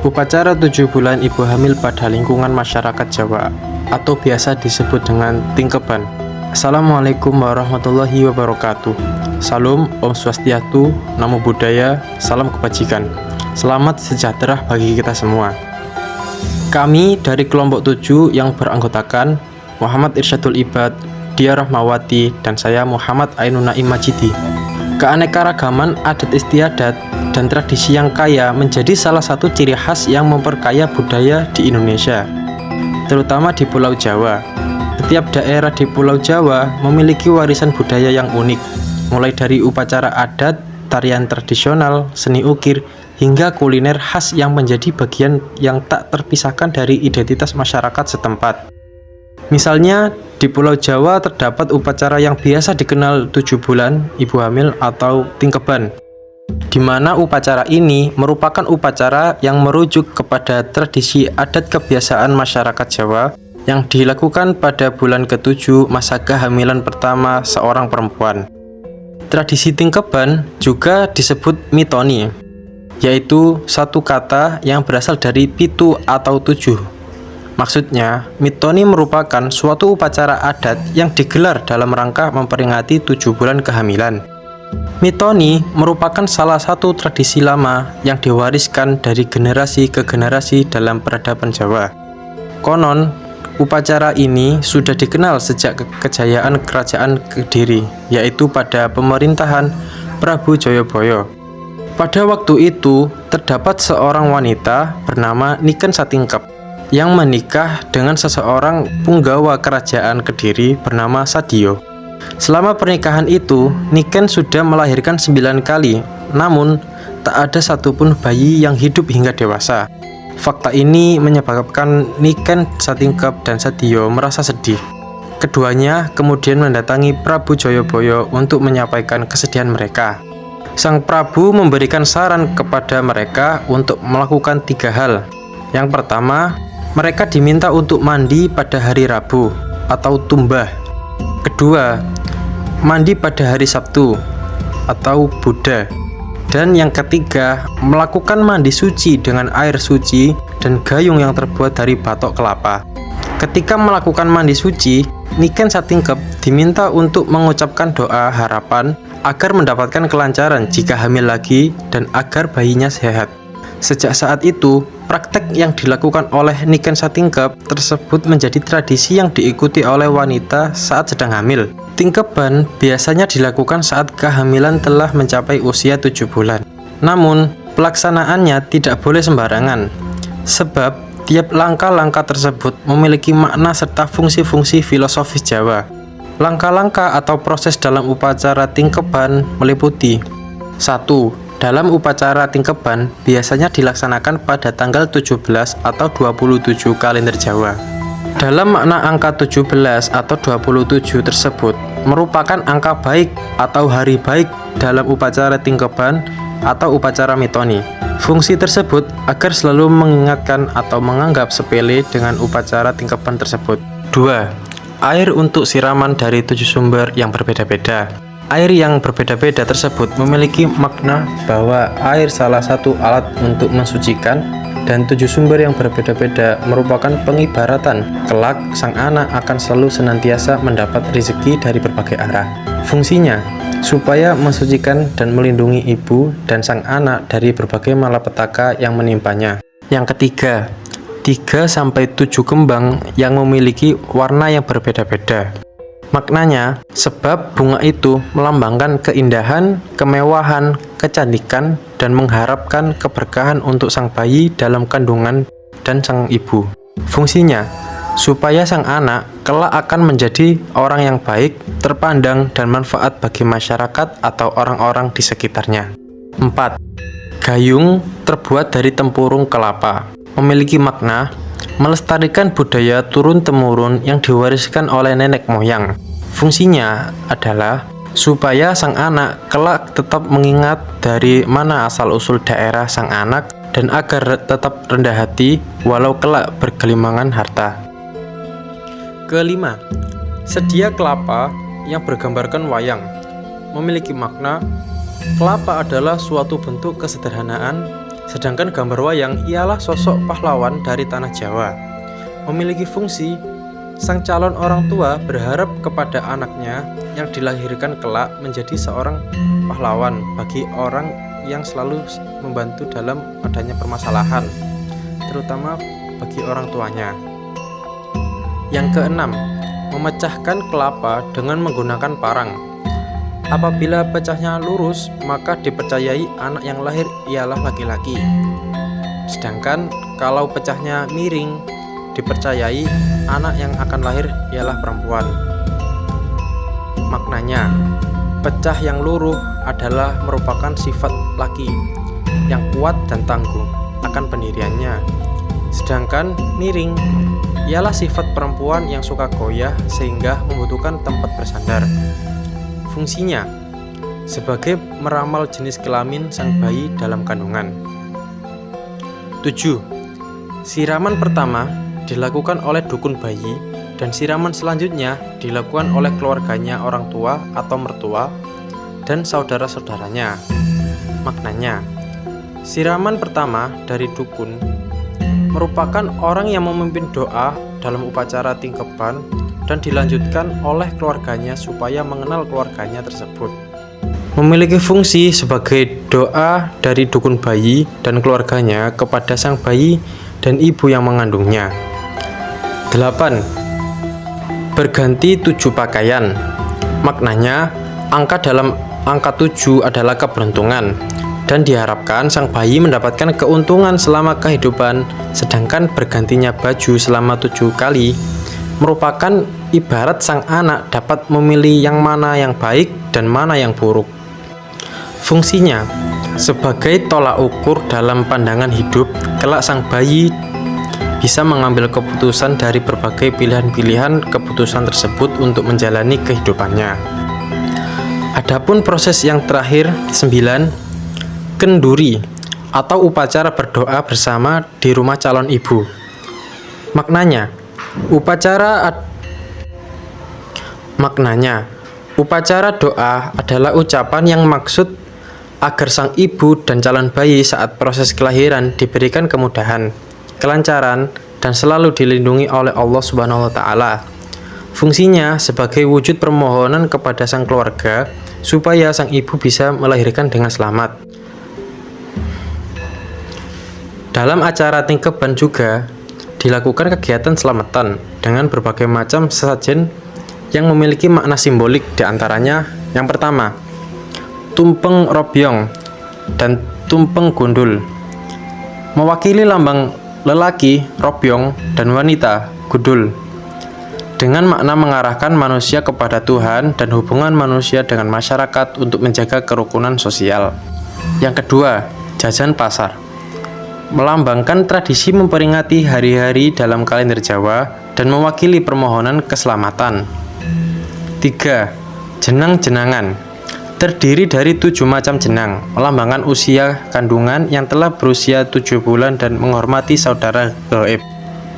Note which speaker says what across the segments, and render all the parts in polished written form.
Speaker 1: Upacara 7 bulan ibu hamil pada lingkungan masyarakat Jawa atau biasa disebut dengan tingkeban. Assalamualaikum warahmatullahi wabarakatuh. Salam, Om Swastiastu, Namo Buddhaya, salam kebajikan. Selamat sejahtera bagi kita semua. Kami dari kelompok 7 yang beranggotakan Muhammad Irsyadul Ibad, Dia Rahmawati, dan saya Muhammad Ainun Naim Majidi. Keanekaragaman adat istiadat dan tradisi yang kaya menjadi salah satu ciri khas yang memperkaya budaya di Indonesia, terutama di Pulau Jawa. Setiap daerah di Pulau Jawa memiliki warisan budaya yang unik, mulai dari upacara adat, tarian tradisional, seni ukir, hingga kuliner khas yang menjadi bagian yang tak terpisahkan dari identitas masyarakat setempat. Misalnya, di Pulau Jawa terdapat upacara yang biasa dikenal 7 bulan ibu hamil atau tingkeban, di mana upacara ini merupakan upacara yang merujuk kepada tradisi adat kebiasaan masyarakat Jawa yang dilakukan pada bulan ke-7 masa kehamilan pertama seorang perempuan. Tradisi tingkeban juga disebut mitoni, yaitu satu kata yang berasal dari pitu atau 7. Maksudnya, mitoni merupakan suatu upacara adat yang digelar dalam rangka memperingati 7 bulan kehamilan. Mitoni merupakan salah satu tradisi lama yang diwariskan dari generasi ke generasi dalam peradaban Jawa. Konon, upacara ini sudah dikenal sejak kejayaan Kerajaan Kediri, yaitu pada pemerintahan Prabu Jayabaya. Pada waktu itu, terdapat seorang wanita bernama Niken Satingkep yang menikah dengan seseorang punggawa Kerajaan Kediri bernama Sadio. Selama pernikahan itu, Niken sudah melahirkan 9 kali, namun tak ada satupun bayi yang hidup hingga dewasa. Fakta ini menyebabkan Niken Satingkep dan Sadio merasa sedih. Keduanya kemudian mendatangi Prabu Jayabaya untuk menyampaikan kesedihan mereka. Sang Prabu memberikan saran kepada mereka untuk melakukan 3 hal. Yang pertama, mereka diminta untuk mandi pada hari Rabu atau tumbah. Kedua, mandi pada hari Sabtu atau Buddha. Dan yang ketiga, melakukan mandi suci dengan air suci dan gayung yang terbuat dari batok kelapa. Ketika melakukan mandi suci, Niken Satingkep diminta untuk mengucapkan doa harapan agar mendapatkan kelancaran jika hamil lagi dan agar bayinya sehat. Sejak saat itu, praktek yang dilakukan oleh Niken Satingkep tersebut menjadi tradisi yang diikuti oleh wanita saat sedang hamil. Tingkeban biasanya dilakukan saat kehamilan telah mencapai usia 7 bulan. Namun, pelaksanaannya tidak boleh sembarangan, sebab tiap langkah-langkah tersebut memiliki makna serta fungsi-fungsi filosofis Jawa. Langkah-langkah atau proses dalam upacara tingkeban meliputi 1. Dalam upacara tingkeban biasanya dilaksanakan pada tanggal 17 atau 27 kalender Jawa. Dalam makna angka 17 atau 27 tersebut merupakan angka baik atau hari baik dalam upacara tingkeban atau upacara mitoni. Fungsi tersebut agar selalu mengingatkan atau menganggap sepele dengan upacara tingkeban tersebut. 2. Air untuk siraman dari 7 sumber yang berbeda-beda. Air yang berbeda-beda tersebut memiliki makna bahwa air salah satu alat untuk mensucikan, dan 7 sumber yang berbeda-beda merupakan pengibaratan kelak sang anak akan selalu senantiasa mendapat rezeki dari berbagai arah. Fungsinya supaya mensucikan dan melindungi ibu dan sang anak dari berbagai malapetaka yang menimpanya. Yang ketiga, 3-7 kembang yang memiliki warna yang berbeda-beda. Maknanya, sebab bunga itu melambangkan keindahan, kemewahan, kecantikan, dan mengharapkan keberkahan untuk sang bayi dalam kandungan dan sang ibu. Fungsinya, supaya sang anak kelak akan menjadi orang yang baik, terpandang, dan manfaat bagi masyarakat atau orang-orang di sekitarnya. 4. Gayung terbuat dari tempurung kelapa. Memiliki makna melestarikan budaya turun-temurun yang diwariskan oleh nenek moyang. Fungsinya adalah supaya sang anak kelak tetap mengingat dari mana asal-usul daerah sang anak dan agar tetap rendah hati walau kelak bergelimangan harta. Kelima, sedia kelapa yang bergambarkan wayang. Memiliki makna, kelapa adalah suatu bentuk kesederhanaan Sedangkan gambar wayang ialah sosok pahlawan dari tanah Jawa. Memiliki fungsi sang calon orang tua berharap kepada anaknya yang dilahirkan kelak menjadi seorang pahlawan bagi orang yang selalu membantu dalam adanya permasalahan, terutama bagi orang tuanya. Yang keenam, memecahkan kelapa dengan menggunakan parang. Apabila pecahnya lurus, maka dipercayai anak yang lahir ialah laki-laki. Sedangkan kalau pecahnya miring, dipercayai anak yang akan lahir ialah perempuan. Maknanya, pecah yang luruh adalah merupakan sifat laki yang kuat dan tangguh akan pendiriannya. Sedangkan miring ialah sifat perempuan yang suka goyah sehingga membutuhkan tempat bersandar. Fungsinya sebagai meramal jenis kelamin sang bayi dalam kandungan. 7. Siraman pertama dilakukan oleh dukun bayi dan siraman selanjutnya dilakukan oleh keluarganya, orang tua atau mertua dan saudara-saudaranya. Maknanya, siraman pertama dari dukun merupakan orang yang memimpin doa dalam upacara tingkeban dan dilanjutkan oleh keluarganya supaya mengenal keluarganya tersebut. Memiliki fungsi sebagai doa dari dukun bayi dan keluarganya kepada sang bayi dan ibu yang mengandungnya. 8. Berganti 7 pakaian. Maknanya, angka dalam angka 7 adalah keberuntungan dan diharapkan sang bayi mendapatkan keuntungan selama kehidupan, sedangkan bergantinya baju selama 7 kali merupakan ibarat sang anak dapat memilih yang mana yang baik dan mana yang buruk. Fungsinya sebagai tolak ukur dalam pandangan hidup, kelak sang bayi bisa mengambil keputusan dari berbagai pilihan-pilihan keputusan tersebut untuk menjalani kehidupannya. Adapun proses yang terakhir 9, kenduri atau upacara berdoa bersama di rumah calon ibu. Maknanya, upacara doa adalah ucapan yang maksud agar sang ibu dan calon bayi saat proses kelahiran diberikan kemudahan, kelancaran, dan selalu dilindungi oleh Allah Subhanahu wa Ta'ala. Fungsinya sebagai wujud permohonan kepada sang keluarga supaya sang ibu bisa melahirkan dengan selamat. Dalam acara tingkeban juga dilakukan kegiatan selamatan dengan berbagai macam sesajen yang memiliki makna simbolik, diantaranya yang pertama, tumpeng robyong dan tumpeng gundul, mewakili lambang lelaki robyong dan wanita gundul, dengan makna mengarahkan manusia kepada Tuhan dan hubungan manusia dengan masyarakat untuk menjaga kerukunan sosial. Yang kedua, jajan pasar, melambangkan tradisi memperingati hari-hari dalam kalender Jawa dan mewakili permohonan keselamatan. 3. Jenang-jenangan, terdiri dari 7 macam jenang, melambangkan usia kandungan yang telah berusia 7 bulan dan menghormati saudara gaib.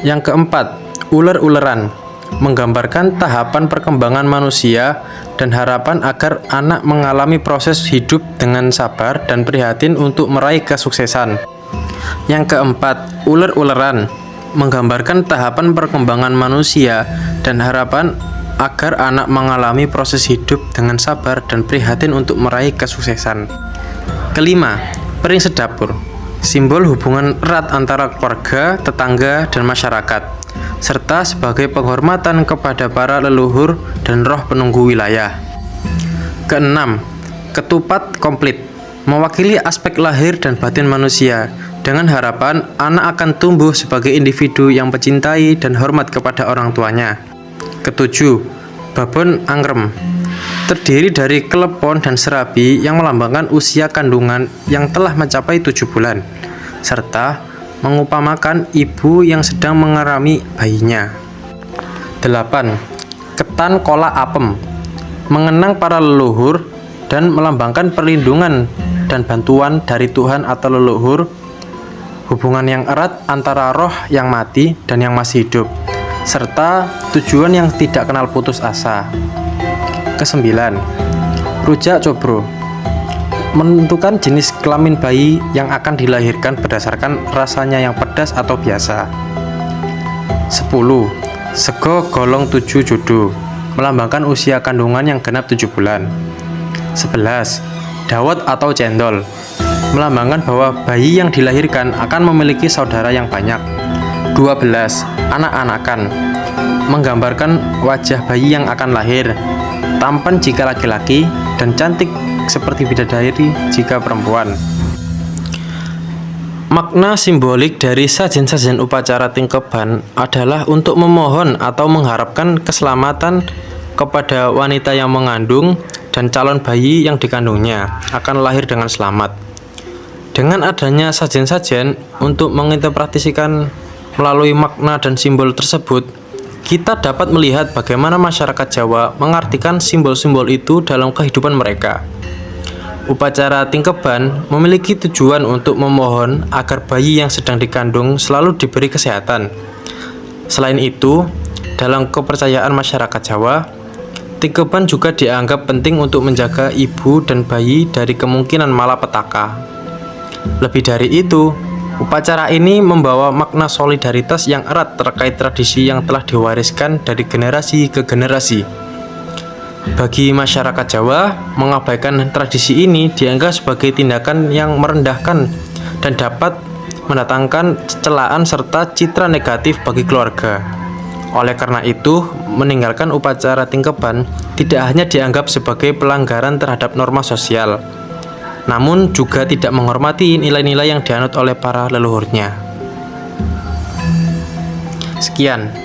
Speaker 1: Yang keempat, uler-uleran, menggambarkan tahapan perkembangan manusia dan harapan agar anak mengalami proses hidup dengan sabar dan prihatin untuk meraih kesuksesan. Yang keempat, uler-uleran, menggambarkan tahapan perkembangan manusia dan harapan agar anak mengalami proses hidup dengan sabar dan prihatin untuk meraih kesuksesan. Kelima, piring sedapur, simbol hubungan erat antara keluarga, tetangga, dan masyarakat, serta sebagai penghormatan kepada para leluhur dan roh penunggu wilayah. Keenam, ketupat komplit, mewakili aspek lahir dan batin manusia, dengan harapan anak akan tumbuh sebagai individu yang mencintai dan hormat kepada orang tuanya. Ketujuh, babon angrem, terdiri dari klepon dan serabi yang melambangkan usia kandungan yang telah mencapai 7 bulan, serta mengupamakan ibu yang sedang mengerami bayinya. 8. Ketan kola apem, mengenang para leluhur dan melambangkan perlindungan dan bantuan dari Tuhan atau leluhur, hubungan yang erat antara roh yang mati dan yang masih hidup, serta tujuan yang tidak kenal putus asa. Kesembilan, rujak cobro, menentukan jenis kelamin bayi yang akan dilahirkan berdasarkan rasanya yang pedas atau biasa. 10. Sego golong 7 judu, melambangkan usia kandungan yang genap 7 bulan. 11. Dawet atau cendol, melambangkan bahwa bayi yang dilahirkan akan memiliki saudara yang banyak. 12. Anak-anakan, menggambarkan wajah bayi yang akan lahir, tampan jika laki-laki dan cantik seperti bidadari jika perempuan. Makna simbolik dari sajen-sajen upacara tingkeban adalah untuk memohon atau mengharapkan keselamatan kepada wanita yang mengandung dan calon bayi yang dikandungnya akan lahir dengan selamat. Dengan adanya sajen-sajen untuk menginterpretasikan melalui makna dan simbol tersebut, kita dapat melihat bagaimana masyarakat Jawa mengartikan simbol-simbol itu dalam kehidupan mereka. Upacara tingkeban memiliki tujuan untuk memohon agar bayi yang sedang dikandung selalu diberi kesehatan. Selain itu, dalam kepercayaan masyarakat Jawa, tingkeban juga dianggap penting untuk menjaga ibu dan bayi dari kemungkinan malapetaka. Lebih dari itu, upacara ini membawa makna solidaritas yang erat terkait tradisi yang telah diwariskan dari generasi ke generasi. Bagi masyarakat Jawa, mengabaikan tradisi ini dianggap sebagai tindakan yang merendahkan dan dapat mendatangkan celaan serta citra negatif bagi keluarga. Oleh karena itu, meninggalkan upacara tingkeban tidak hanya dianggap sebagai pelanggaran terhadap norma sosial, namun juga tidak menghormati nilai-nilai yang dianut oleh para leluhurnya. Sekian.